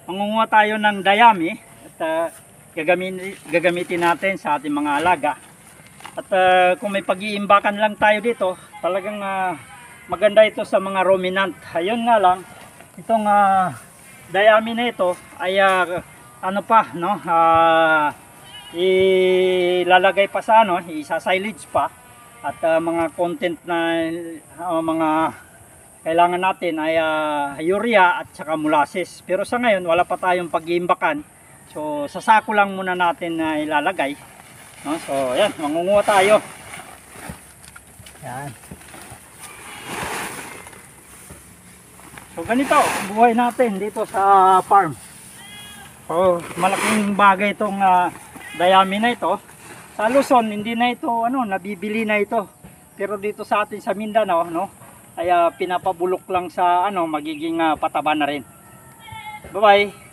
mangunguha tayo ng dayami at gagamitin natin sa ating mga alaga. At kung may pag-iimbakan lang tayo dito, talagang maganda ito sa mga ruminant. Ayun nga lang, itong dayami na ito ay ano pa, no? Ilalagay pa sa isa-silage pa. At mga content na mga kailangan natin ay urea at saka molasses. Pero sa ngayon wala pa tayong pag-iimbakan. So sa sako lang muna natin na ilalagay. No? So yan, mangunguha tayo. Yan. So ganito buhay natin dito sa farm. So malaking bagay itong dayami na ito. Sa Luzon hindi na ito nabibili na ito. Pero dito sa atin sa Mindanao ay pinapabulok lang sa magiging pataba na rin. Bye bye.